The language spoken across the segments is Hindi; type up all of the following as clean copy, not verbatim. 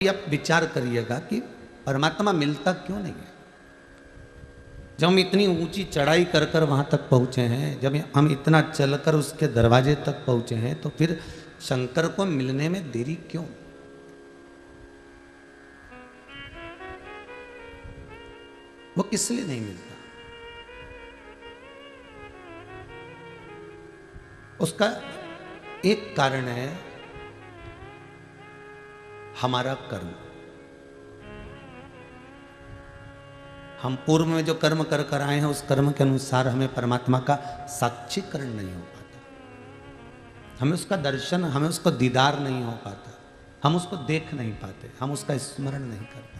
आप विचार करिएगा कि परमात्मा मिलता क्यों नहीं है। जब हम इतनी ऊंची चढ़ाई कर कर वहां तक पहुंचे हैं, जब हम इतना चलकर उसके दरवाजे तक पहुंचे हैं, तो फिर शंकर को मिलने में देरी क्यों? वो किस लिए नहीं मिलता? उसका एक कारण है हमारा कर्म। हम पूर्व में जो कर्म कर कर आए हैं, उस कर्म के अनुसार हमें परमात्मा का साक्षीकरण नहीं हो पाता, हमें उसका दर्शन, हमें उसको दीदार नहीं हो पाता, हम उसको देख नहीं पाते, हम उसका स्मरण नहीं कर पाते।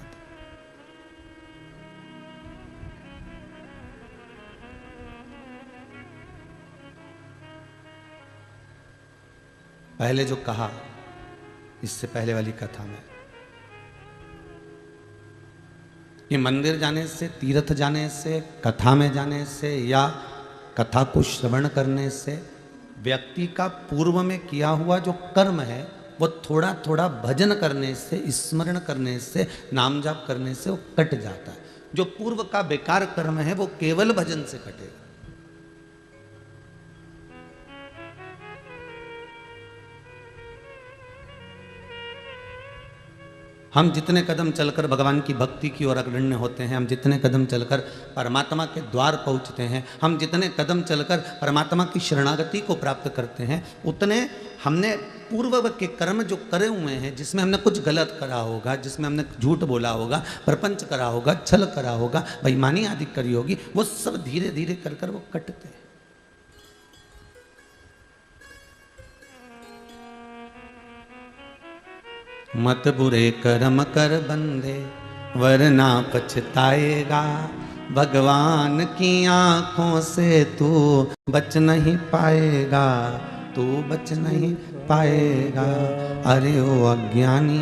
पहले जो कहा इससे पहले वाली कथा में कि मंदिर जाने से, तीर्थ जाने से, कथा में जाने से या कथा को श्रवण करने से व्यक्ति का पूर्व में किया हुआ जो कर्म है वो थोड़ा थोड़ा भजन करने से, स्मरण करने से, नाम जाप करने से वो कट जाता है। जो पूर्व का बेकार कर्म है वो केवल भजन से कटेगा। हम जितने कदम चलकर भगवान की भक्ति की ओर अग्रण्य होते हैं, हम जितने कदम चलकर परमात्मा के द्वार पहुंचते हैं, हम जितने कदम चलकर परमात्मा की शरणागति को प्राप्त करते हैं, उतने हमने पूर्व के कर्म जो करे हुए हैं, जिसमें हमने कुछ गलत करा होगा, जिसमें हमने झूठ बोला होगा, प्रपंच करा होगा, छल करा होगा, बेईमानी आदि करी होगी, वो सब धीरे धीरे कर कर वो कटते हैं। मत बुरे कर्म कर बंदे वरना पछताएगा, भगवान की आंखों से तू बच नहीं पाएगा, तू बच नहीं पाएगा। अरे ओ अज्ञानी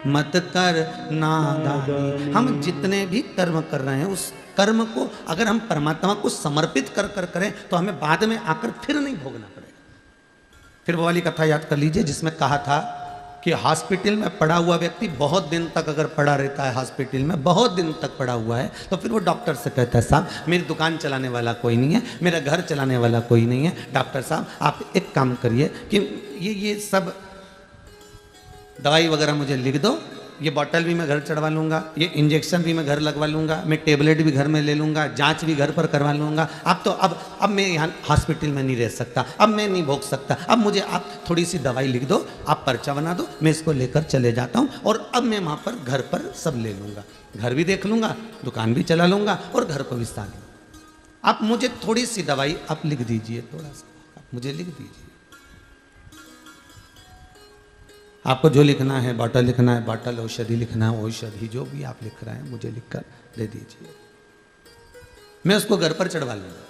मत कर नादानी। हम जितने भी कर्म कर रहे हैं, उस कर्म को अगर हम परमात्मा को समर्पित कर कर करें तो हमें बाद में आकर फिर नहीं भोगना पड़ेगा। फिर वो वाली कथा याद कर लीजिए जिसमें कहा था कि हॉस्पिटल में पड़ा हुआ व्यक्ति बहुत दिन तक अगर पड़ा रहता है, हॉस्पिटल में बहुत दिन तक पड़ा हुआ है, तो फिर वो डॉक्टर से कहता है, साहब मेरी दुकान चलाने वाला कोई नहीं है, मेरा घर चलाने वाला कोई नहीं है, डॉक्टर साहब आप एक काम करिए कि ये सब दवाई वगैरह मुझे लिख दो, ये बॉटल भी मैं घर चढ़वा लूँगा, ये इंजेक्शन भी मैं घर लगवा लूँगा, मैं टेबलेट भी घर में ले लूँगा, जांच भी घर पर करवा लूँगा। अब तो अब मैं यहाँ हॉस्पिटल में नहीं रह सकता, अब मैं नहीं भोग सकता, अब मुझे आप थोड़ी सी दवाई लिख दो, आप पर्चा बना दो, मैं इसको लेकर चले जाता हूँ और अब मैं वहाँ पर घर पर सब ले लूँगा, घर भी देख लूँगा, दुकान भी चला लूँगा और घर को भी साथ लूँगा। आप मुझे थोड़ी सी दवाई आप लिख दीजिए, थोड़ा सा आप मुझे लिख दीजिए। आपको जो लिखना है, बॉटल लिखना है बॉटल, औषधि लिखना है औषधि, जो भी आप लिख रहे हैं मुझे लिखकर दे दीजिए, मैं उसको घर पर चढ़वा लूँगा।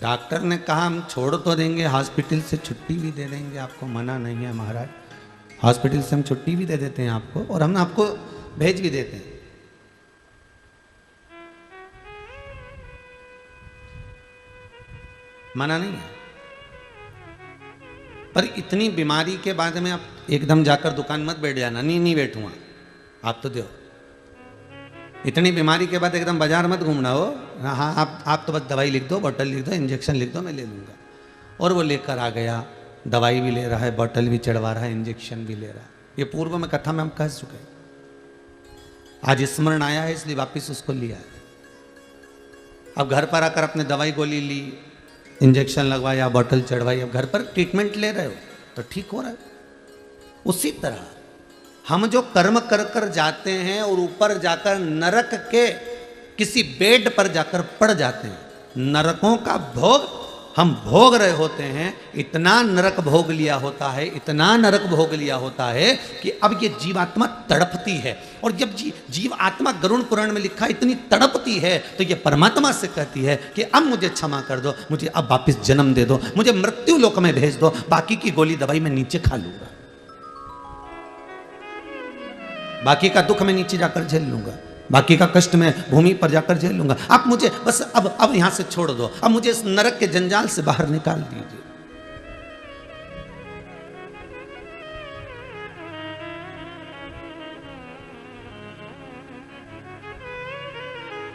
डॉक्टर ने कहा हम छोड़ तो देंगे, हॉस्पिटल से छुट्टी भी दे देंगे, आपको मना नहीं है महाराज, हॉस्पिटल से हम छुट्टी भी दे देते हैं आपको और हम आपको भेज भी देते हैं। मना नहीं है, पर इतनी बीमारी के बाद में आप एकदम जाकर दुकान मत बैठ जाना, नहीं बैठूंगा, आप तो दो। इतनी बीमारी के बाद एकदम बाजार मत घूमना हो, हाँ आप तो बस दवाई लिख दो, बॉटल लिख दो, इंजेक्शन लिख दो, मैं ले लूँगा। और वो लेकर आ गया, दवाई भी ले रहा है, बॉटल भी चढ़वा रहा है, इंजेक्शन भी ले रहा है। ये पूर्व में कथा में हम कह चुके हैं, आज स्मरण आया है इसलिए वापिस उसको लिया है। अब घर पर आकर अपने दवाई गोली ली, इंजेक्शन लगवाया, बॉटल चढ़वाई, अब घर पर ट्रीटमेंट ले रहे हो तो ठीक हो रहा है। उसी तरह हम जो कर्म कर कर जाते हैं और ऊपर जाकर नरक के किसी बेड पर जाकर पड़ जाते हैं, नरकों का भोग हम भोग रहे होते हैं, इतना नरक भोग लिया होता है, इतना नरक भोग लिया होता है कि अब ये जीवात्मा तड़पती है। और जब जीव आत्मा गरुड़ पुराण में लिखा इतनी तड़पती है तो ये परमात्मा से कहती है कि अब मुझे क्षमा कर दो, मुझे अब वापिस जन्म दे दो, मुझे मृत्यु लोक में भेज दो, बाकी की गोली दवाई मैं नीचे खा लूंगा, बाकी का दुख मैं नीचे जाकर झेल लूंगा, बाकी का कष्ट मैं भूमि पर जाकर झेल लूंगा, आप मुझे बस अब यहां से छोड़ दो, अब मुझे इस नरक के जंजाल से बाहर निकाल दीजिए।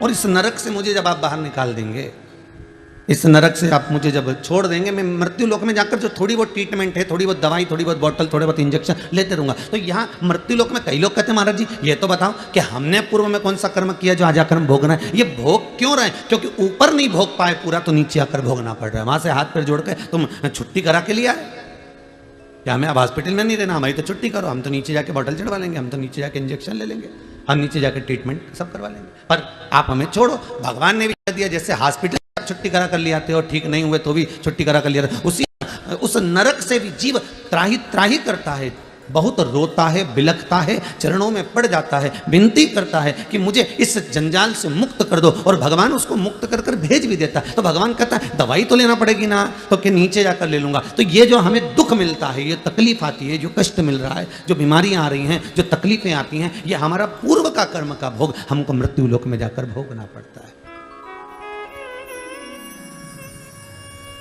और इस नरक से मुझे जब आप बाहर निकाल देंगे, इस नरक से आप मुझे जब छोड़ देंगे, मैं मृत्यु लोक में जाकर जो थोड़ी बहुत ट्रीटमेंट है, थोड़ी बहुत दवाई, थोड़ी बहुत बोतल, थोड़े बहुत इंजेक्शन लेते रहूंगा। तो यहाँ मृत्यु लोक में कई लोग कहते हैं महाराज जी ये तो बताओ कि हमने पूर्व में कौन सा कर्म किया जो आज आकर हम भोगना है। ये भोग क्यों रहे? क्योंकि ऊपर नहीं भोग पाए पूरा, तो नीचे आकर भोगना पड़ रहा है। वहां से हाथ पैर जोड़ के तुम छुट्टी करा के लिया है क्या? हमें अब हॉस्पिटल में नहीं रहना, हमारी तो छुट्टी करो, हम तो नीचे जाके बोतल चढ़वा लेंगे, हम तो नीचे जाके इंजेक्शन ले लेंगे, हम नीचे जाके ट्रीटमेंट सब करवा लेंगे। पर आप हमें छोड़ो। भगवान ने भी कह दिया जैसे हॉस्पिटल छुट्टी करा कर ले आते हो, ठीक नहीं हुए तो भी छुट्टी करा कर लिया, उस नरक से भी जीव त्राही त्राही करता है, बहुत रोता है, बिलखता है, चरणों में पड़ जाता है, विनती करता है कि मुझे इस जंजाल से मुक्त कर दो। और भगवान उसको मुक्त कर कर भेज भी देता है। तो भगवान कहता है दवाई तो लेना पड़ेगी ना, तो कि नीचे जाकर ले लूंगा। तो ये जो हमें दुख मिलता है, ये तकलीफ आती है, जो कष्ट मिल रहा है, जो बीमारियां आ रही हैं, जो तकलीफें आती हैं, ये हमारा पूर्व का कर्म का भोग हमको मृत्यु लोक में जाकर भोगना पड़ता है।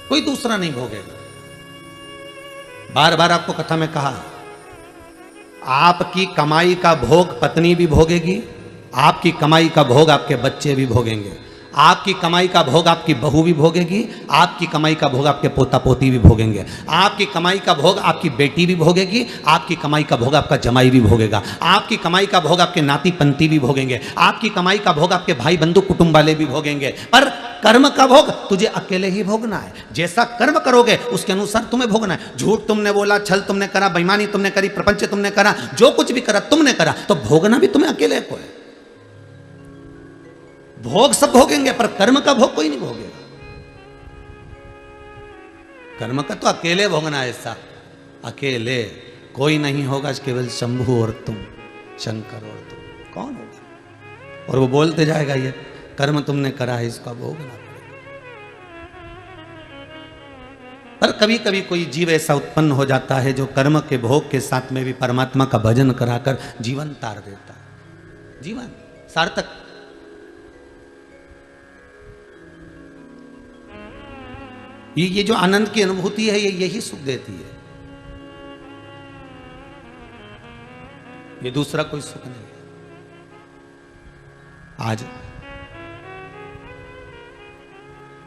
कोई दूसरा नहीं भोगेगा। बार बार आपको कथा में कहा, आपकी कमाई का भोग पत्नी भी भोगेगी, आपकी कमाई का भोग आपके बच्चे भी भोगेंगे, आपकी कमाई का भोग आपकी बहू भी भोगेगी, आपकी कमाई का भोग आपके पोता पोती भी भोगेंगे, आपकी कमाई का भोग आपकी बेटी भी भोगेगी, आपकी कमाई का भोग आपका जमाई भी भोगेगा, आपकी कमाई का भोग आपके नाती पंती भी भोगेंगे, आपकी कमाई का भोग आपके भाई बंधु कुटुंब वाले भी भोगेंगे। पर कर्म का भोग तुझे अकेले ही भोगना है। जैसा कर्म करोगे उसके अनुसार तुम्हें भोगना है। झूठ तुमने बोला, छल तुमने करा, बेईमानी तुमने करी, प्रपंच तुमने करा, जो कुछ भी करा तुमने करा, तो भोगना भी तुम्हें अकेले को है। भोग सब भोगेंगे पर कर्म का भोग कोई नहीं भोगेगा। कर्म का तो अकेले भोगना है। ऐसा अकेले कोई नहीं होगा, केवल शंभु और तुम, शंकर और तुम, कौन होगा? और वो बोलते जाएगा ये कर्म तुमने करा है, इसका भोगना पड़ेगा। पर कभी कभी कोई जीव ऐसा उत्पन्न हो जाता है जो कर्म के भोग के साथ में भी परमात्मा का भजन कराकर जीवन तार देता है, जीवन सार्थक। ये जो आनंद की अनुभूति है, ये यही सुख देती है, ये दूसरा कोई सुख नहीं है। आज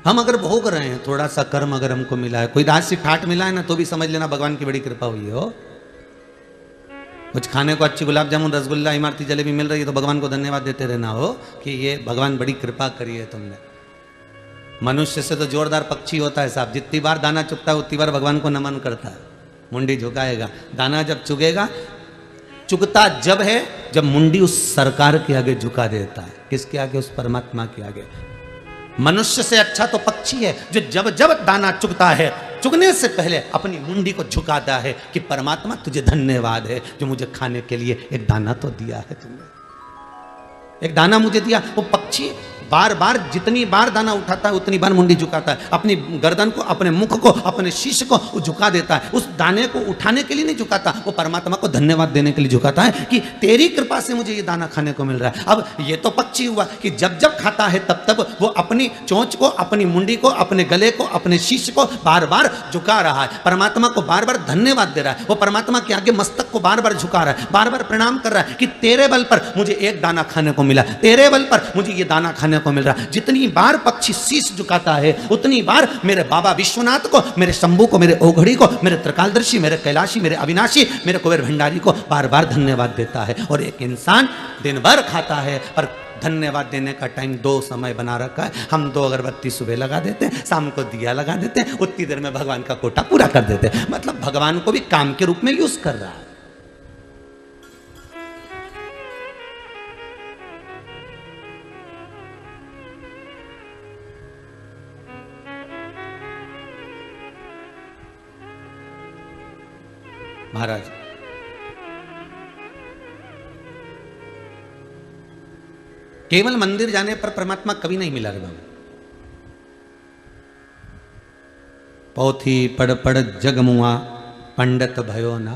हम अगर भोग रहे हैं, थोड़ा सा कर्म अगर हमको मिला है, कोई राज से ठाट मिला है ना, तो भी समझ लेना भगवान की बड़ी कृपा हुई हो। कुछ खाने को अच्छी गुलाब जामुन, रसगुल्ला, इमारती जलेबी मिल रही है तो भगवान को धन्यवाद देते रहना हो कि ये भगवान बड़ी कृपा करी है तुमने। मनुष्य से तो जोरदार पक्षी होता है साहब, जितनी बार दाना चुगता है उतनी बार भगवान को नमन करता है, मुंडी झुकाएगा। दाना जब चुगेगा, चुगता जब है जब मुंडी उस सरकार के आगे झुका देता है। किसके आगे? उस परमात्मा के आगे। मनुष्य से अच्छा तो पक्षी है जो जब जब दाना चुगता है, चुगने से पहले अपनी मुंडी को झुकाता है कि परमात्मा तुझे धन्यवाद है जो मुझे खाने के लिए एक दाना तो दिया है तुमने, एक दाना मुझे दिया। वो पक्षी बार बार जितनी बार दाना उठाता है उतनी बार मुंडी झुकाता है, अपनी गर्दन को, अपने मुख को, अपने शीश को वो झुका देता है। उस दाने को उठाने के लिए नहीं झुकाता, वो परमात्मा को धन्यवाद देने के लिए झुकाता है कि तेरी कृपा से मुझे ये दाना खाने को मिल रहा है। अब ये तो पक्षी हुआ कि जब जब खाता है तब तब वो अपनी चोंच को, अपनी मुंडी को, अपने गले को, अपने शीश को बार बार झुका रहा है, परमात्मा को बार बार धन्यवाद दे रहा है। वो परमात्मा के आगे मस्तक को बार बार झुका रहा है, बार बार प्रणाम कर रहा है कि तेरे बल पर मुझे एक दाना खाने को मिला, तेरे बल पर मुझे ये दाना खाने को मिल रहा। जितनी बार पक्षी शीश झुकाता है उतनी बार मेरे बाबा विश्वनाथ को, मेरे शंभू को, मेरे ओघड़ी को, मेरे त्रिकालदर्शी, मेरे कैलाशी, मेरे अविनाशी, मेरे कुबेर भंडारी को बार बार धन्यवाद देता है। और एक इंसान दिन भर खाता है पर धन्यवाद देने का टाइम 2 समय बना रखा है। हम 2 अगरबत्ती सुबह लगा देते हैं, शाम को दिया लगा देते हैं, उतनी देर में भगवान का कोटा पूरा कर देते हैं। मतलब भगवान को भी काम के रूप में यूज कर रहा है। महाराज केवल मंदिर जाने पर परमात्मा कभी नहीं मिला रे बाबू। पोथी पढ़ पढ़ जगमुआ पंडित भयो ना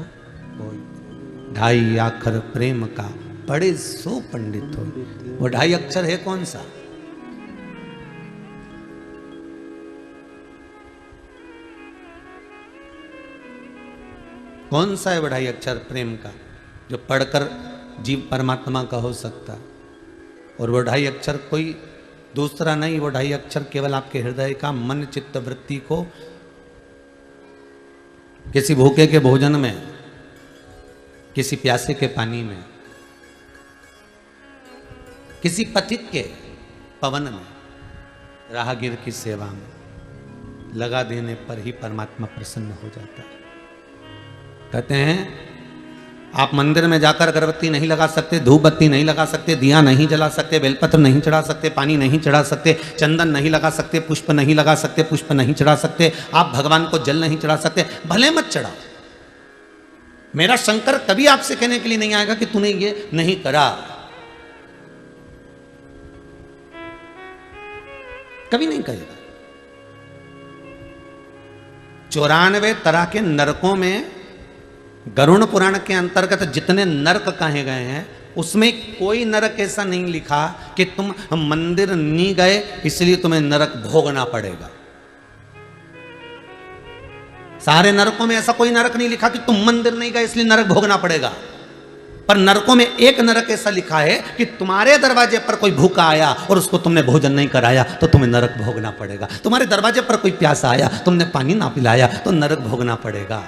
कोई, 2.5 अक्षर प्रेम का पढ़े सो पंडित हो। वो 2.5 अक्षर है कौन सा? कौन सा है 2.5 अक्षर प्रेम का जो पढ़कर जीव परमात्मा का हो सकता? और वो 2.5 अक्षर कोई दूसरा नहीं, वो 2.5 अक्षर केवल आपके हृदय का मन चित्त वृत्ति को किसी भूखे के भोजन में, किसी प्यासे के पानी में, किसी पथिक के पवन में, राहगीर की सेवा में लगा देने पर ही परमात्मा प्रसन्न हो जाता है। कहते हैं आप मंदिर में जाकर अगरबत्ती नहीं लगा सकते, धूप बत्ती नहीं लगा सकते, दिया नहीं जला सकते, बेलपत्र नहीं चढ़ा सकते, पानी नहीं चढ़ा सकते, चंदन नहीं लगा सकते, पुष्प नहीं लगा सकते, पुष्प नहीं चढ़ा सकते, आप भगवान को जल नहीं चढ़ा सकते, भले मत चढ़ाओ। मेरा शंकर कभी आपसे कहने के लिए नहीं आएगा कि तूने ये नहीं करा, कभी नहीं कहेगा। 94 तरह के नरकों में गरुड़ पुराण के अंतर्गत जितने नरक कहे गए हैं उसमें कोई नरक ऐसा नहीं लिखा कि तुम मंदिर नहीं गए इसलिए तुम्हें नरक भोगना पड़ेगा। सारे नरकों में ऐसा कोई नरक नहीं लिखा कि तुम मंदिर नहीं गए इसलिए नरक भोगना पड़ेगा। पर नरकों में एक नरक ऐसा लिखा है कि तुम्हारे दरवाजे पर कोई भूखा आया और उसको तुमने भोजन नहीं कराया तो तुम्हें नरक भोगना पड़ेगा। तुम्हारे दरवाजे पर कोई प्यासा आया, तुमने पानी ना पिलाया तो नरक भोगना पड़ेगा।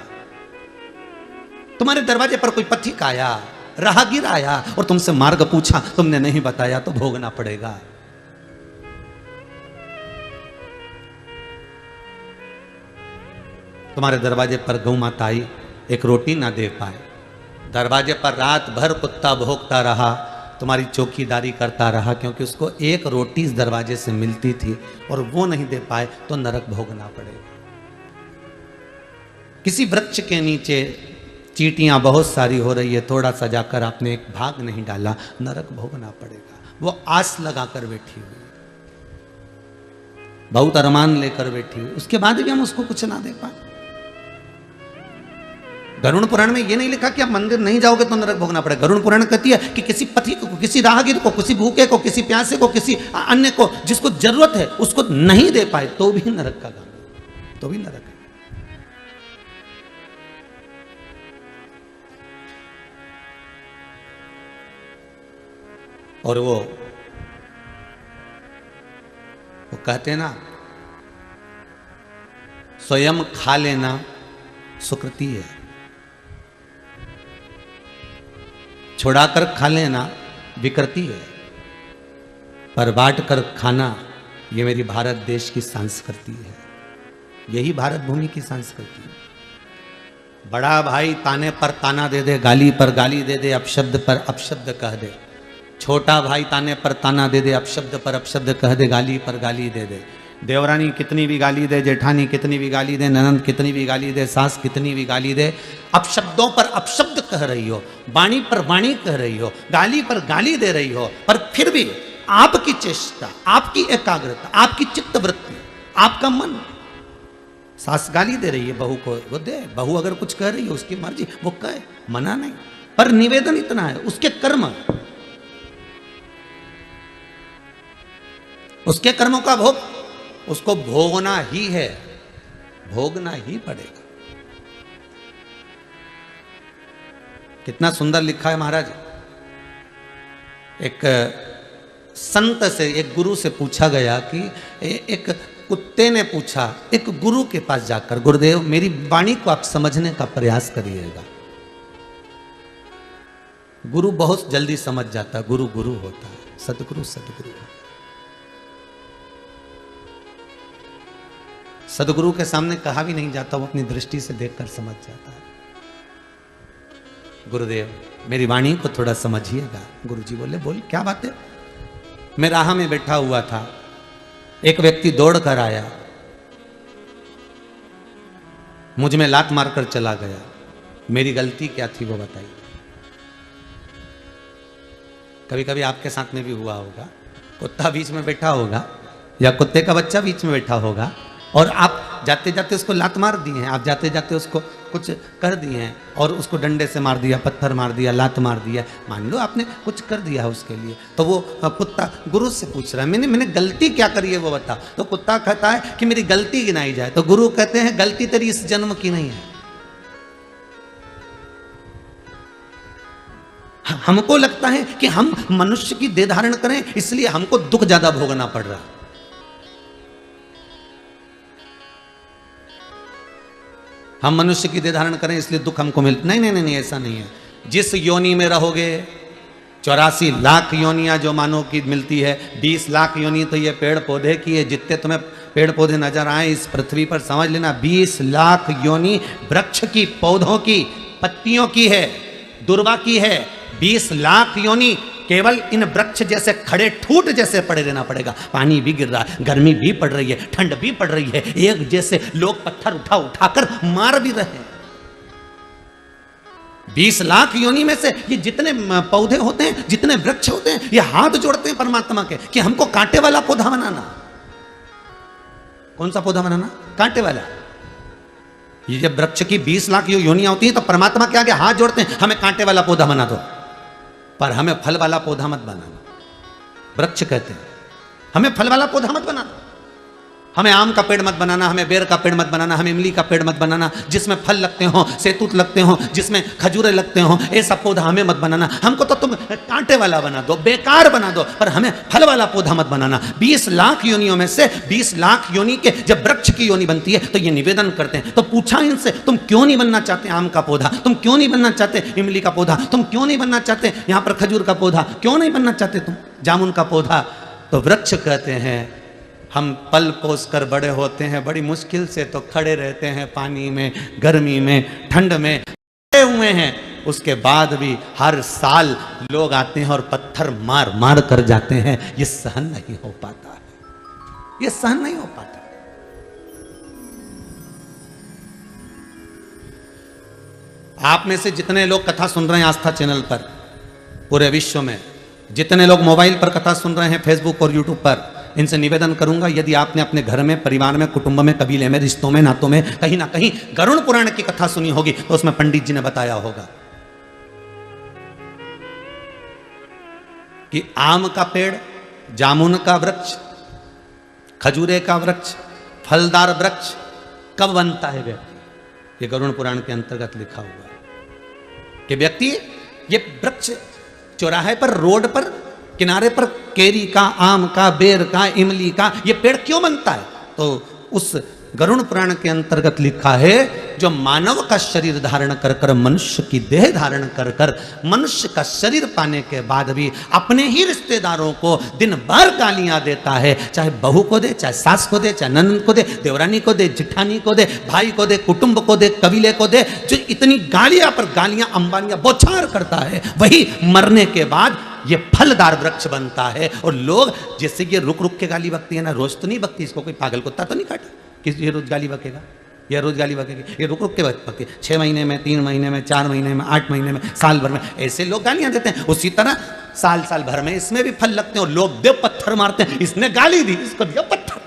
तुम्हारे दरवाजे पर कोई पथिक आया, राहगीर आया और तुमसे मार्ग पूछा, तुमने नहीं बताया तो भोगना पड़ेगा। तुम्हारे दरवाजे पर गौ माता आई, एक रोटी ना दे पाए, दरवाजे पर रात भर कुत्ता भोंकता रहा, तुम्हारी चौकीदारी करता रहा क्योंकि उसको एक रोटी इस दरवाजे से मिलती थी और वो नहीं दे पाए तो नरक भोगना पड़ेगा। किसी वृक्ष के नीचे चींटियां बहुत सारी हो रही है, थोड़ा सा जाकर आपने एक भाग नहीं डाला, नरक भोगना पड़ेगा। वो आस लगाकर बैठी हुई, बहुत अरमान लेकर बैठी हुई, उसके बाद भी हम उसको कुछ ना दे पाए। गरुड़ पुराण में ये नहीं लिखा कि आप मंदिर नहीं जाओगे तो नरक भोगना पड़ेगा। गरुड़ पुराण कहती है कि किसी पथिक को, किसी राहगीर को, किसी भूखे को, किसी प्यासे को, किसी अन्य को जिसको जरूरत है उसको नहीं दे पाए तो भी नरक का काम, तो भी नरक है। और वो कहते हैं ना, स्वयं खा लेना सुकृति है, छुड़ाकर खा लेना विकृति है, पर बांट कर खाना ये मेरी भारत देश की संस्कृति है। यही भारत भूमि की संस्कृति है। बड़ा भाई ताने पर ताना दे दे, गाली पर गाली दे दे, अपशब्द पर अपशब्द कह दे। छोटा भाई ताने पर ताना दे दे, अपशब्द पर अपशब्द कह दे, गाली पर गाली दे दे। देवरानी कितनी भी गाली दे, जेठानी कितनी भी गाली दे, ननंद कितनी भी गाली दे, सास कितनी भी गाली दे, अपशब्दों पर अपशब्द कह रही हो, वाणी पर वाणी कह रही हो, गाली पर गाली दे रही हो, पर फिर भी आपकी चेष्टा, आपकी एकाग्रता, आपकी चित्तवृत्ति, आपका मन, सास गाली दे रही है बहू को, वो दे। बहू अगर कुछ कह रही है उसकी मर्जी, वो कहे, मना नहीं, पर निवेदन इतना है, उसके कर्म, उसके कर्मों का भोग उसको भोगना ही है, भोगना ही पड़ेगा। कितना सुंदर लिखा है महाराज। एक संत से, एक गुरु से पूछा गया कि एक कुत्ते ने पूछा एक गुरु के पास जाकर, गुरुदेव मेरी वाणी को आप समझने का प्रयास करिएगा। गुरु बहुत जल्दी समझ जाता है, गुरु गुरु होता है, सदगुरु सदगुरु। सदगुरु के सामने कहा भी नहीं जाता, वो अपनी दृष्टि से देखकर समझ जाता है। गुरुदेव मेरी वाणी को थोड़ा समझिएगा। गुरुजी बोले, बोल क्या बात है। मैं राह में बैठा हुआ था, एक व्यक्ति दौड़ कर आया, मुझ में लात मारकर चला गया। मेरी गलती क्या थी वो बताइए। कभी कभी आपके साथ में भी हुआ होगा, कुत्ता बीच में बैठा होगा या कुत्ते का बच्चा बीच में बैठा होगा और आप जाते जाते उसको लात मार दिए हैं, आप जाते जाते उसको कुछ कर दिए हैं और उसको डंडे से मार दिया, पत्थर मार दिया, लात मार दिया, मान लो आपने कुछ कर दिया है उसके लिए। तो वो कुत्ता गुरु से पूछ रहा है मैंने गलती क्या करी है वो बता। तो कुत्ता कहता है कि मेरी गलती गिनाई जाए। तो गुरु कहते हैं गलती तेरी इस जन्म की नहीं है, हमको लगता है कि हम मनुष्य की देह धारण करें, इसलिए हमको दुख ज्यादा भोगना पड़ रहा। हम मनुष्य की देह धारण करें इसलिए दुख हमको मिल, नहीं नहीं नहीं, ऐसा नहीं है। जिस योनि में रहोगे, 84 लाख योनियां जो मानव की मिलती है, 20 लाख योनि तो ये पेड़ पौधे की है। जितने तुम्हें पेड़ पौधे नजर आए इस पृथ्वी पर, समझ लेना 20 लाख योनि वृक्ष की, पौधों की, पत्तियों की है, दुर्वा की है। 20 लाख योनि केवल इन वृक्ष जैसे खड़े ठूट जैसे पड़े रहना पड़ेगा। पानी भी गिर रहा है, गर्मी भी पड़ रही है, ठंड भी पड़ रही है, एक जैसे लोग पत्थर उठा उठाकर मार भी रहे हैं। 20 लाख योनि में से ये जितने पौधे होते हैं, जितने वृक्ष होते हैं, ये हाथ जोड़ते हैं परमात्मा के कि हमको कांटे वाला पौधा बनाना। कौन सा पौधा बनाना? कांटे वाला। ये जब वृक्ष की 20 लाख योनियां होती हैं तो परमात्मा के आगे हाथ जोड़ते हैं, हमें कांटे वाला पौधा बना दो, पर हमें फल वाला पौधा मत बनाना। वृक्ष कहते हैं हमें फल वाला पौधा मत बनाना, हमें आम का पेड़ मत बनाना, हमें बेर का पेड़ मत बनाना, हमें इमली का पेड़ मत बनाना, जिसमें फल लगते हो, सेतूत लगते हो, जिसमें खजूरें लगते हो, ऐसा पौधा हमें मत बनाना। हमको तो तुम कांटे वाला बना दो, बेकार बना दो, पर हमें फल वाला पौधा मत बनाना। 20 लाख योनियों में से 20 लाख योनि के जब वृक्ष की योनि बनती है तो ये निवेदन करते हैं। तो पूछा इनसे, तुम क्यों नहीं बनना चाहते आम का पौधा? तुम क्यों नहीं बनना चाहते इमली का पौधा? तुम क्यों नहीं बनना चाहते यहाँ पर खजूर का पौधा? क्यों नहीं बनना चाहते तुम जामुन का पौधा? तो वृक्ष कहते हैं हम पल पोस कर बड़े होते हैं, बड़ी मुश्किल से तो खड़े रहते हैं, पानी में, गर्मी में, ठंड में खड़े हुए हैं। उसके बाद भी हर साल लोग आते हैं और पत्थर मार मार कर जाते हैं। ये सहन नहीं हो पाता है, ये सहन नहीं हो पाता। आप में से जितने लोग कथा सुन रहे हैं आस्था चैनल पर, पूरे विश्व में जितने लोग मोबाइल पर कथा सुन रहे हैं, फेसबुक और यूट्यूब पर, इनसे निवेदन करूंगा, यदि आपने अपने घर में, परिवार में, कुटुंब में, कबीले में, रिश्तों में, नातों में कहीं ना कहीं गरुड़ पुराण की कथा सुनी होगी तो उसमें पंडित जी ने बताया होगा कि आम का पेड़, जामुन का वृक्ष, खजूरे का वृक्ष, फलदार वृक्ष कब बनता है व्यक्ति? ये गरुड़ पुराण के अंतर्गत लिखा हुआ है कि व्यक्ति ये वृक्ष चौराहे पर, रोड पर, किनारे पर केरी का, आम का, बेर का, इमली का ये पेड़ क्यों बनता है? तो उस गरुड़ पुराण के अंतर्गत लिखा है, जो मानव का शरीर धारण कर कर, मनुष्य की देह धारण कर कर, मनुष्य का शरीर पाने के बाद भी अपने ही रिश्तेदारों को दिन भर गालियां देता है, चाहे बहू को दे, चाहे सास को दे, चाहे ननद को दे, देवरानी को दे, जिठानी को दे, भाई को दे, कुटुंब को दे, कबीले को दे, जो इतनी गालियां पर गालियां अंबालियां बौछार करता है, वही मरने के बाद ये फलदार वृक्ष बनता है। और लोग जैसे ये रुक रुक के गाली बकती है ना, रोज तो नहीं बकती, इसको कोई पागल कुत्ता तो नहीं काटा कि ये रोज गाली बकेगा, ये रोज गाली बकेगी, ये रुक रुक के बकती, 6 महीने में, 3 महीने में, 4 महीने में, 8 महीने में, साल भर में, ऐसे लोग गालियां देते हैं। उसी तरह साल साल भर में इसमें भी फल लगते हैं और लोग देव पत्थर मारते हैं, इसने गाली दी, इसको दिया पत्थर।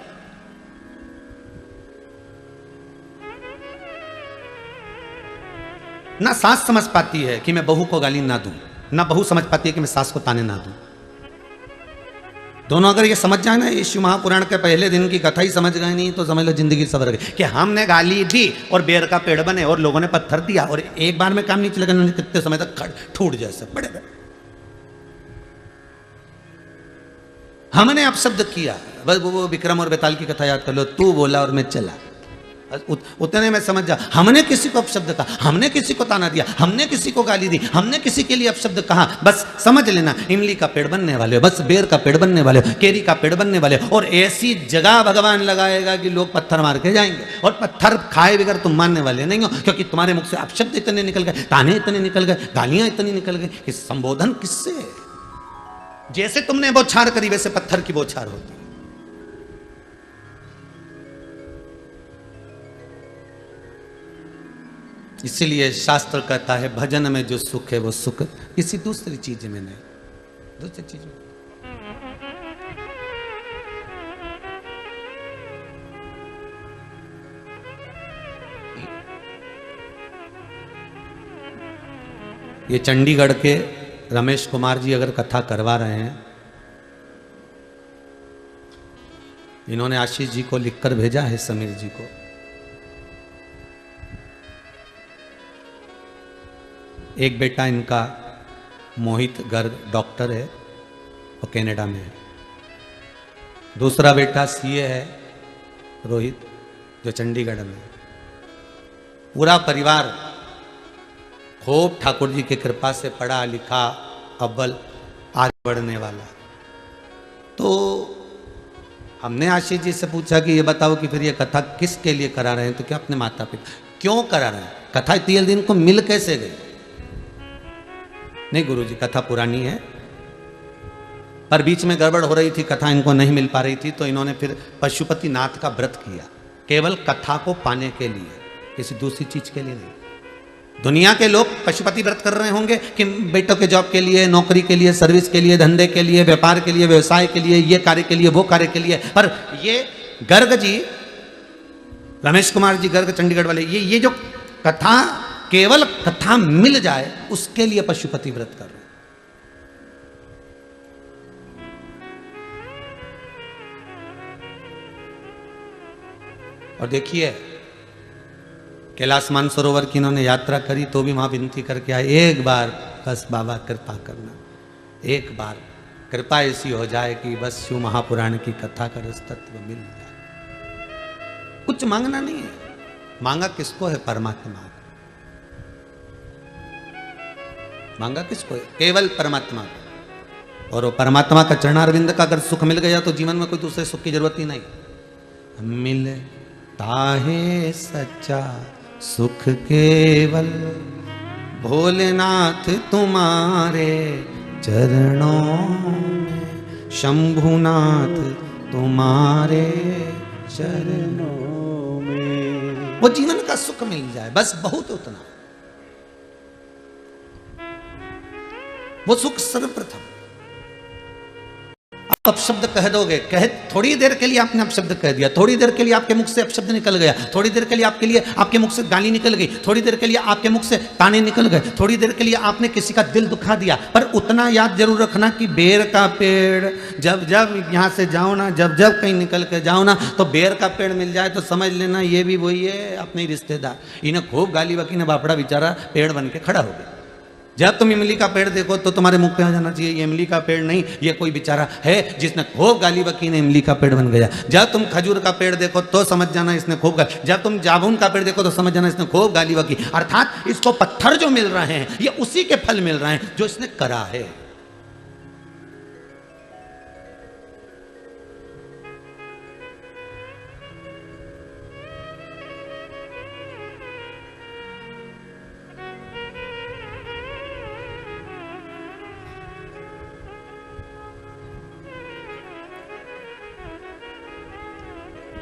ना सास समझ पाती है कि मैं बहू को गाली ना दूं, ना बहू समझ पाती है कि मैं सास को ताने ना दूं। दोनों अगर ये समझ जाए ना, यीशु महापुराण के पहले दिन की कथा ही समझ गए नहीं तो समझ लो जिंदगी सवर गई। कि हमने गाली दी और बेर का पेड़ बने और लोगों ने पत्थर दिया और एक बार में काम नहीं चलेगा, कितने समय तक ठूट जैसे बड़े बड़े। हमने अपशब्द किया, बस वो विक्रम और बेताल की कथा याद कर लो, तू बोला और मैं चला, उतने में समझ जा। हमने किसी को अपशब्द कहा, हमने किसी को ताना दिया, हमने किसी को गाली दी, हमने किसी के लिए अपशब्द कहा, बस समझ लेना इमली का पेड़ बनने वाले हो, बस बेर का पेड़ बनने वाले हो, केरी का पेड़ बनने वाले हो। और ऐसी जगह भगवान लगाएगा कि लोग पत्थर मार के जाएंगे और पत्थर खाए बगैर तुम मानने वाले नहीं हो, क्योंकि तुम्हारे मुख से अपशब्द इतने निकल गए, ताने इतने निकल गए, गालियां इतनी निकल गई कि संबोधन किससे? जैसे तुमने बौछार करी वैसे पत्थर की बौछार होती। इसीलिए शास्त्र कहता है भजन में जो सुख है वो सुख किसी दूसरी चीज में नहीं, दूसरी चीज में। ये चंडीगढ़ के रमेश कुमार जी अगर कथा करवा रहे हैं, इन्होंने आशीष जी को लिखकर भेजा है, समीर जी को। एक बेटा इनका मोहित गर्ग डॉक्टर है, वो कनाडा में है। दूसरा बेटा सीए है, रोहित, जो चंडीगढ़ में है। पूरा परिवार खूब ठाकुर जी की कृपा से पढ़ा लिखा, अव्वल आगे बढ़ने वाला। तो हमने आशीष जी से पूछा कि ये बताओ कि फिर ये कथा किसके लिए करा रहे हैं, तो क्या अपने माता पिता क्यों करा रहे हैं, कथा इतने दिन को मिल कैसे गई? नहीं गुरुजी, कथा पुरानी है, पर बीच में गड़बड़ हो रही थी, कथा इनको नहीं मिल पा रही थी, तो इन्होंने फिर पशुपति नाथ का व्रत किया, केवल कथा को पाने के लिए, किसी दूसरी चीज के लिए नहीं। दुनिया के लोग पशुपति व्रत कर रहे होंगे कि बेटों के जॉब के लिए, नौकरी के लिए, सर्विस के लिए, धंधे के लिए, व्यापार के लिए, व्यवसाय के लिए, ये कार्य के लिए, वो कार्य के लिए। पर ये गर्ग जी, रमेश कुमार जी गर्ग चंडीगढ़ वाले, ये जो कथा, केवल कथा मिल जाए उसके लिए पशुपति व्रत कर रहे हैं। और देखिए कैलाश मानसरोवर की इन्होंने यात्रा करी तो भी वहां विनती करके आए, एक बार बस बाबा कृपा करना, एक बार कृपा ऐसी हो जाए कि बस शिव महापुराण की कथा का रस तत्व मिल जाए। कुछ मांगना नहीं है, मांगा किसको है? परमात्मा को। मांगा किसको है? केवल परमात्मा को। और वो परमात्मा का चरणारविंद का अगर सुख मिल गया तो जीवन में कोई दूसरे सुख की जरूरत ही नहीं। मिलता है सच्चा सुख केवल भोलेनाथ तुम्हारे चरणों में, शंभुनाथ तुम्हारे चरणों में। वो जीवन का सुख मिल जाए बस, बहुत उतना। वो सुख सर्वप्रथम। आप अपशब्द कह दोगे, कहे थोड़ी देर के लिए आपने अपशब्द कह दिया, थोड़ी देर के लिए आपके मुख से अपशब्द निकल गया, थोड़ी देर के लिए आपके मुख से गाली निकल गई, थोड़ी देर के लिए आपके मुख से ताने निकल गए, थोड़ी देर के लिए आपने किसी का दिल दुखा दिया, पर उतना याद जरूर रखना कि बेर का पेड़ जब जब यहाँ से जाओ ना, जब जब कहीं निकल के जाओ ना, तो बेर का पेड़ मिल जाए तो समझ लेना ये भी वही है, अपने रिश्तेदार। इन्हें खूब गाली बकी ने, बापड़ा बेचारा पेड़ बन के खड़ा हो गया। जब तुम इमली का पेड़ देखो तो तुम्हारे मुख पे आ जाना चाहिए ये इमली का पेड़ नहीं, ये कोई बेचारा है जिसने खूब गाली बकी ने इमली का पेड़ बन गया। जब तुम खजूर का पेड़ देखो तो समझ जाना इसने खूब गाली, जब तुम जामुन का पेड़ देखो तो समझ जाना इसने खूब गाली बकी। अर्थात इसको पत्थर जो मिल रहे हैं ये उसी के फल मिल रहे हैं जो इसने करा है।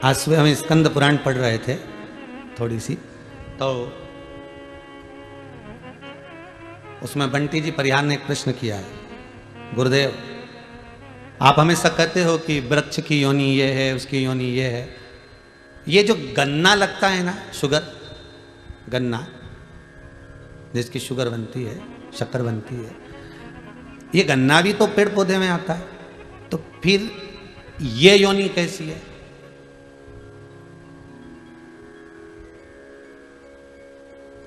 आज सुबह हम स्कंद पुराण पढ़ रहे थे थोड़ी सी, तो उसमें बंटी जी परिहार ने एक प्रश्न किया है, गुरुदेव आप हमेशा कहते हो कि वृक्ष की योनि ये है, उसकी योनि ये है, ये जो गन्ना लगता है ना, शुगर, गन्ना जिसकी शुगर बनती है, शक्कर बनती है, ये गन्ना भी तो पेड़ पौधे में आता है, तो फिर ये योनि कैसी है?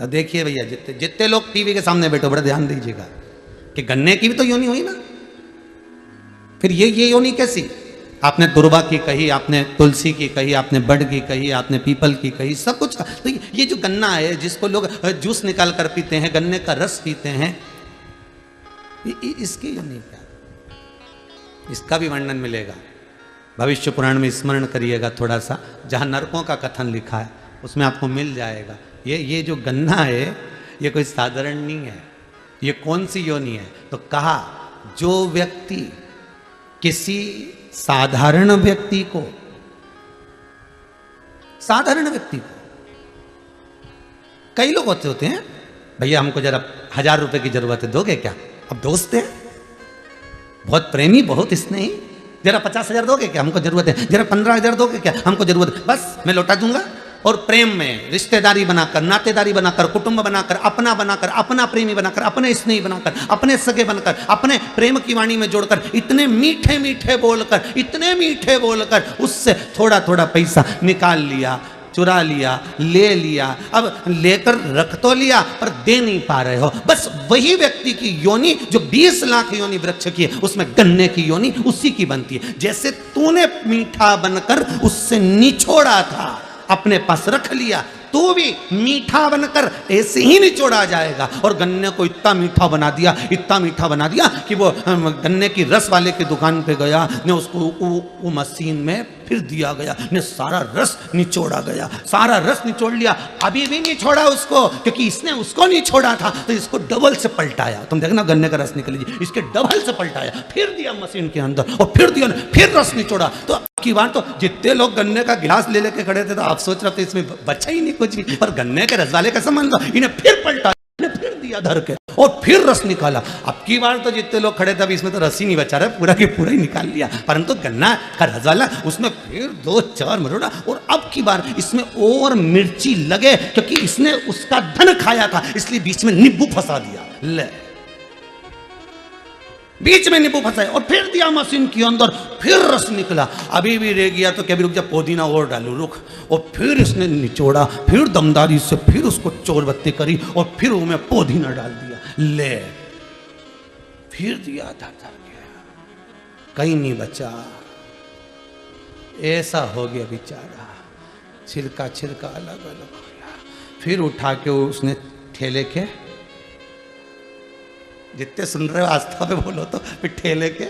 देखिए भैया, जितने लोग टीवी के सामने बैठो बड़ा ध्यान दीजिएगा कि गन्ने की भी तो योनि हुई ना, फिर ये योनि कैसी? आपने दुर्वा की कही, आपने तुलसी की कही, आपने बड़ की कही, आपने पीपल की कही, सब कुछ का। तो ये जो गन्ना है जिसको लोग जूस निकाल कर पीते हैं, गन्ने का रस पीते हैं, इसकी योनि क्या? इसका भी वर्णन मिलेगा भविष्य पुराण में, स्मरण करिएगा थोड़ा सा, जहां नरकों का कथन लिखा है उसमें आपको मिल जाएगा। ये जो गन्ना है ये कोई साधारण नहीं है, ये कौन सी योनि है? तो कहा जो व्यक्ति किसी साधारण व्यक्ति को, साधारण व्यक्ति को, कई लोग होते हैं भैया हमको जरा 1000 रुपए की जरूरत है, दोगे क्या? अब दोस्त है, बहुत प्रेमी, बहुत स्नेही, जरा 50,000 दोगे क्या? हमको जरूरत है। जरा 15,000 दोगे क्या? हमको जरूरत है। बस मैं लौटा दूंगा। और प्रेम में रिश्तेदारी बनाकर, नातेदारी बनाकर, कुटुंब बनाकर, अपना बनाकर, अपना प्रेमी बनाकर, अपने स्नेही बनाकर, अपने सगे बनकर, अपने प्रेम की वाणी में जोड़कर, इतने मीठे मीठे बोलकर, इतने मीठे बोलकर उससे थोड़ा थोड़ा पैसा निकाल लिया, चुरा लिया, ले लिया, अब लेकर रख तो लिया पर दे नहीं पा रहे हो। बस वही व्यक्ति की योनि जो 20 लाख योनि वृक्ष की है, उसमें गन्ने की योनि उसी की बनती है। जैसे तूने मीठा बनकर उससे निचोड़ा था, अपने पास रख लिया, तो भी मीठा बनकर ऐसे ही निचोड़ा जाएगा। और गन्ने को इतना मीठा बना दिया, इतना मीठा बना दिया कि वो गन्ने की रस वाले की दुकान पे गया ने उसको वो मशीन में फिर दिया गया ने सारा रस निचोड़ा गया, सारा रस निचोड़ लिया। अभी भी नहीं छोड़ा उसको, क्योंकि इसने उसको नहीं छोड़ा था तो इसको डबल से पलटाया। तुम देखना गन्ने का रस निकल लीजिए, इसके डबल से पलटाया, फिर दिया मशीन के अंदर और फिर दिया, फिर रस निचोड़ा। तो की बात तो जितने लोग गन्ने का गिलास ले लेके खड़े थे तो आप सोच रहे थे इसमें बचा ही नहीं कुछ भी, पर गन्ने के रस वाले का संबंध, इन्हें फिर पलटा, इन्हें फिर दिया धर के और फिर रस निकाला। अब की बार तो जितने लोग खड़े थे अभी इसमें तो रस ही नहीं बचा रहा, पूरा के पूरा ही निकाल लिया। परंतु गन्ना का रस वाला उसमें फिर 2-4 मरोड़ा, और अब की बार इसमें और मिर्ची लगे, क्योंकि इसने उसका धन खाया था इसलिए बीच में नींबू फंसा दिया। ले बीच में नींबू फंसाए और फिर दिया मशीन के अंदर, फिर रस निकला। अभी भी रह गया तो क्या भी रुक जा, पुदीना और डालू रुक, और फिर इसने निचोड़ा, फिर दमदारी से फिर उसको चोरबत्ती करी और फिर उसमें पुदीना डाल दिया, ले फिर दिया धर धर के, कहीं नहीं बचा। ऐसा हो गया बेचारा, छिलका छिलका अलग अलग हो गया। फिर उठा के उसने ठेले के, जितने सुन रहे हो आस्था पे बोलो तो, फिर ठेले के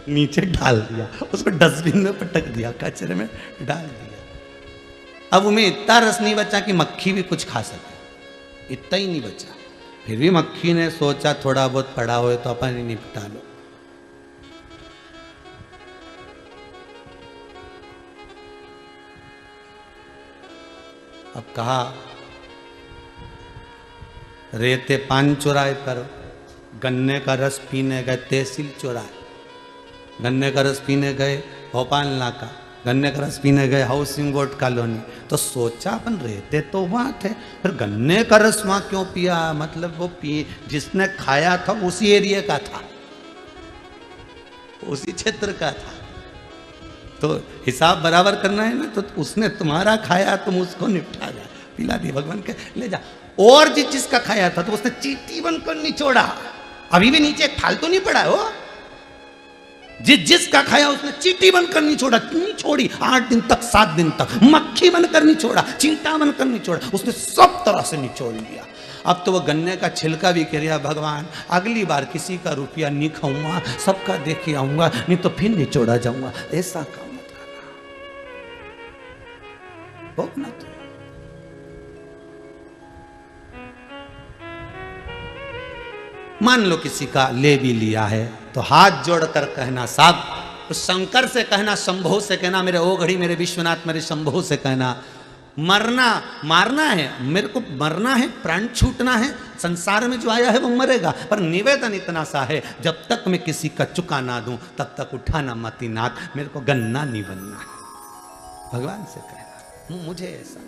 नीचे डाल दिया, उसको डस्टबिन में पटक दिया, कचरे में डाल दिया। अब उन्हें इतना रस नहीं बचा कि मक्खी भी कुछ खा सके, इतना ही नहीं बचा। फिर भी मक्खी ने सोचा थोड़ा बहुत पड़ा हो तो अपन ही निपटा लो। अब कहा रेते पान चुराए पर गन्ने का रस पीने गए तहसील चौराहे, गन्ने का रस पीने गए भोपाल नाका, गन्ने का रस पीने गए हाउसिंग बोर्ड कॉलोनी। तो सोचा अपन रहते तो वहाँ थे, फिर गन्ने का रस वहाँ क्यों पिया? मतलब वो जिसने खाया था उसी एरिया का था, उसी क्षेत्र का था, तो हिसाब बराबर करना है ना। तो उसने तुम्हारा खाया, तुम उसको निपटा जा, पिला दिया भगवान के, ले जा। और जिसका खाया था तो उसने चीटी बनकर निचोड़ा, अभी भी नीचे फालतू नहीं पड़ा हो, जिसका खाया उसने चीटी बनकर नहीं छोड़ा, नहीं छोड़ी 8 दिन तक 7 दिन तक, मक्खी बनकर नहीं छोड़ा, चींटा बनकर नहीं छोड़ा, उसने सब तरह से निचोड़ लिया। अब तो वो गन्ने का छिलका भी कह रहा भगवान अगली बार किसी का रुपया नहीं खाऊंगा, सबका देख के आऊंगा, नहीं तो फिर निचोड़ा जाऊंगा। ऐसा काम मत करना, भोगना तो। मान लो किसी का ले भी लिया है तो हाथ जोड़कर कहना साहब, तो शंकर से कहना, शंभो से कहना, मेरे ओ घड़ी मेरे विश्वनाथ मेरे शंभो से कहना, मरना मारना है, मेरे को मरना है, प्राण छूटना है, संसार में जो आया है वो मरेगा, पर निवेदन इतना सा है जब तक मैं किसी का चुका ना दूं तब तक उठाना मती नाथ, मेरे को गन्ना नहीं बनना है। भगवान से कहना मुझे ऐसा।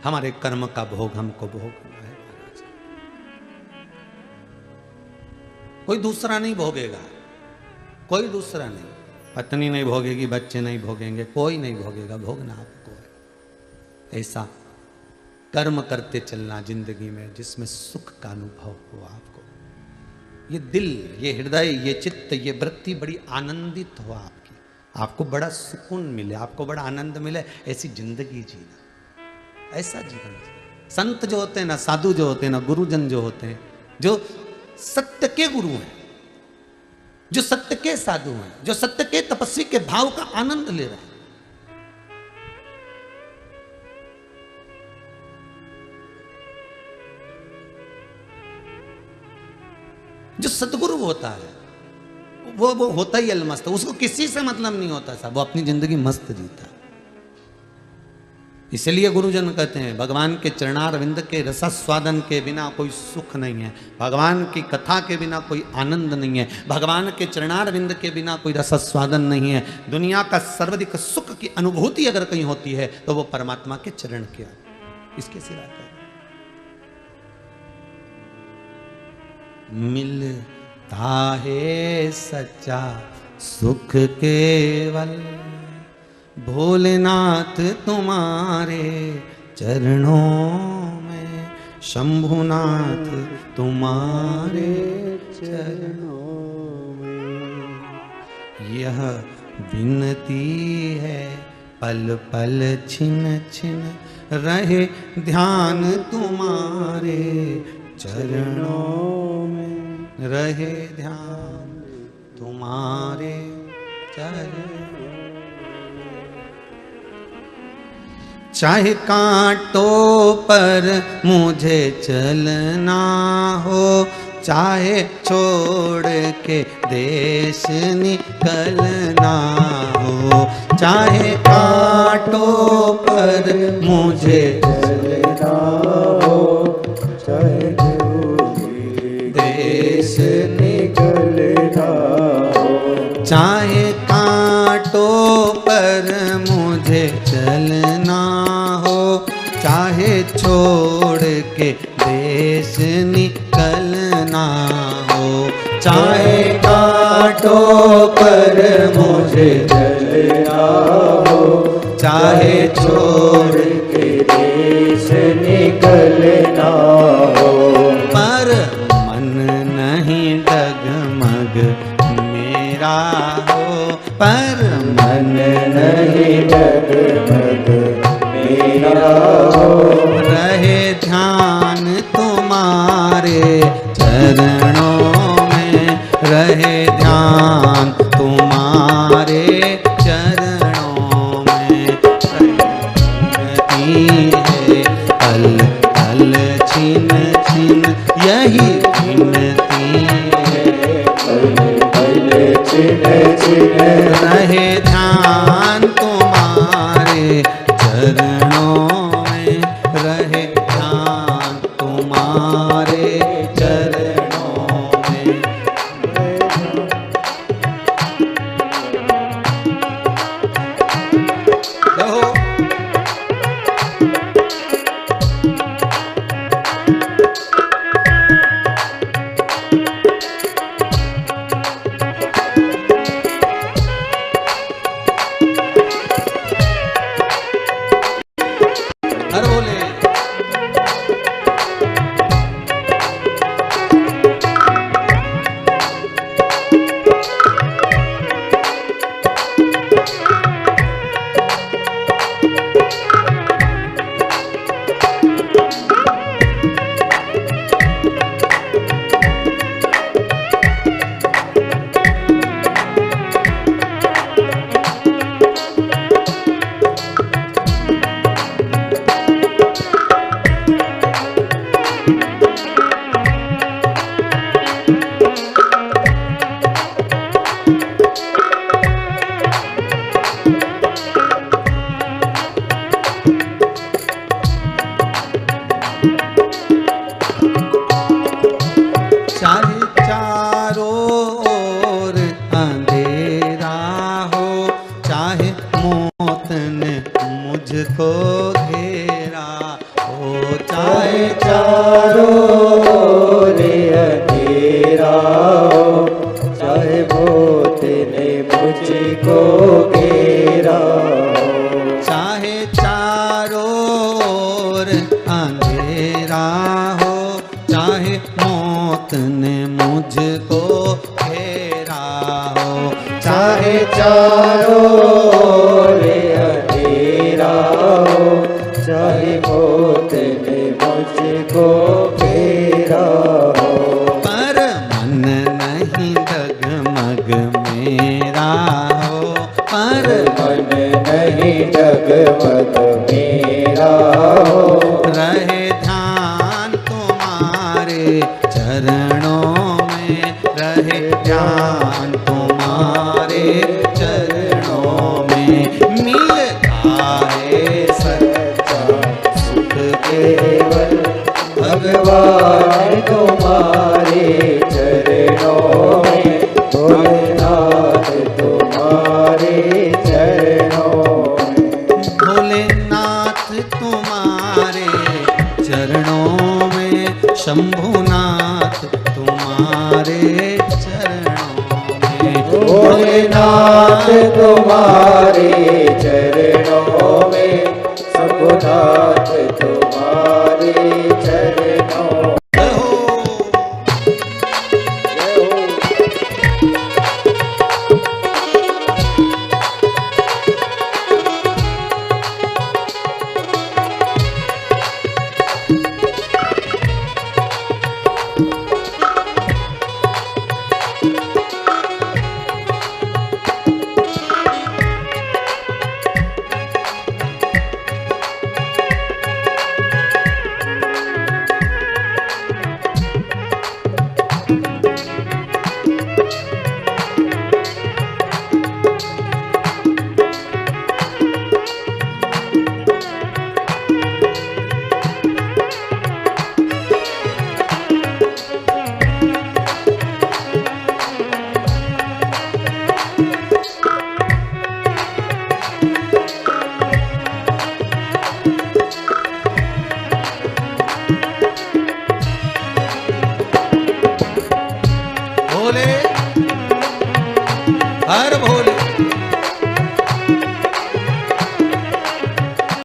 हमारे कर्म का भोग हमको भोगना है महाराज, कोई दूसरा नहीं भोगेगा, कोई दूसरा नहीं, पत्नी नहीं भोगेगी, बच्चे नहीं भोगेंगे, कोई नहीं भोगेगा, भोगना आपको है। ऐसा कर्म करते चलना जिंदगी में जिसमें सुख का अनुभव हो आपको, ये दिल, ये हृदय, ये चित्त, ये वृत्ति बड़ी आनंदित हो आपकी, आपको बड़ा सुकून मिले, आपको बड़ा आनंद मिले, ऐसी जिंदगी जीना, ऐसा जीवन। संत जो होते हैं ना, साधु जो होते हैं ना, गुरुजन जो होते हैं, जो सत्य के गुरु हैं, जो सत्य के साधु हैं, जो सत्य के तपस्वी के भाव का आनंद ले रहे हैं, जो सतगुरु होता है वो होता ही अलमस्त, उसको किसी से मतलब नहीं होता साहब, वो अपनी जिंदगी मस्त जीता है। इसलिए गुरुजन कहते हैं भगवान के चरणारविंद के रसास्वादन के बिना कोई सुख नहीं है, भगवान की कथा के बिना कोई आनंद नहीं है, भगवान के चरणारविंद के बिना कोई रसास्वादन नहीं है। दुनिया का सर्वाधिक सुख की अनुभूति अगर कहीं होती है तो वो परमात्मा के चरण के, इसके सिवा क्या। मिलता है सच्चा सुख केवल भोलेनाथ तुम्हारे चरणों में, शंभुनाथ तुम्हारे चरणों में। यह विनती है पल पल छिन छिन रहे ध्यान तुम्हारे चरणों में, रहे ध्यान तुम्हारे चरणों। चाहे कांटों पर मुझे चलना हो, चाहे छोड़ के देश निकलना हो, चाहे कांटों पर मुझे चलना हो, चाहे देश निकलना हो, चाहे कांटों पर मुझे चलना हो, चाहे छोड़ के देश निकलना हो, चाहे कांटों पर मुझे चलना हो, चाहे छोड़ के देश निकलना हो। पर मन नहीं डगमग मेरा हो, पर मन नहीं डगमग मेरा हो, रहे ध्यान तुम्हारे चरणों में, रहे ध्यान तुम्हारे चरणों में। विनती है पल पल छिन छिन, यही विनती है पल पल छिन छिन, रहे ध्यान तुम्हारे चरणों में, रहे ध्यान तुम्हारे चरणों में। रहो हर बोले। चाहे चारों ओर अंधेरा हो, चाहे मौत ने मुझको घेरा हो, चाहे चारों ओर अंधेरा हो, चाहे मौत ने मुझको घेरा हो, चाहे चारों ओर अंधेरा हो, चाहे मौत ने मुझको घेरा हो, चाहे चारों ओर अंधेरा हो, चाहे मौत ने मुझको घेरा हो। पर मन नहीं डगमग मेरा हो, पर मन नहीं डगमग मेरा हो, रहे ध्यान तुम्हारे चरणों में, रहे ध्यान तुम्हारे चरणों में। मिलता है सच्चा सुख केवल भगवान तुम्हारे चरणों में, भोलेनाथ तुम्हारे चरणों में, भोलेनाथ तुम्हारे चरणों में, शंभुनाथ तुम्हारे तुम्हारे चरणों में, सब नाथ तुम्हारे चरणों में। भोले हर भोले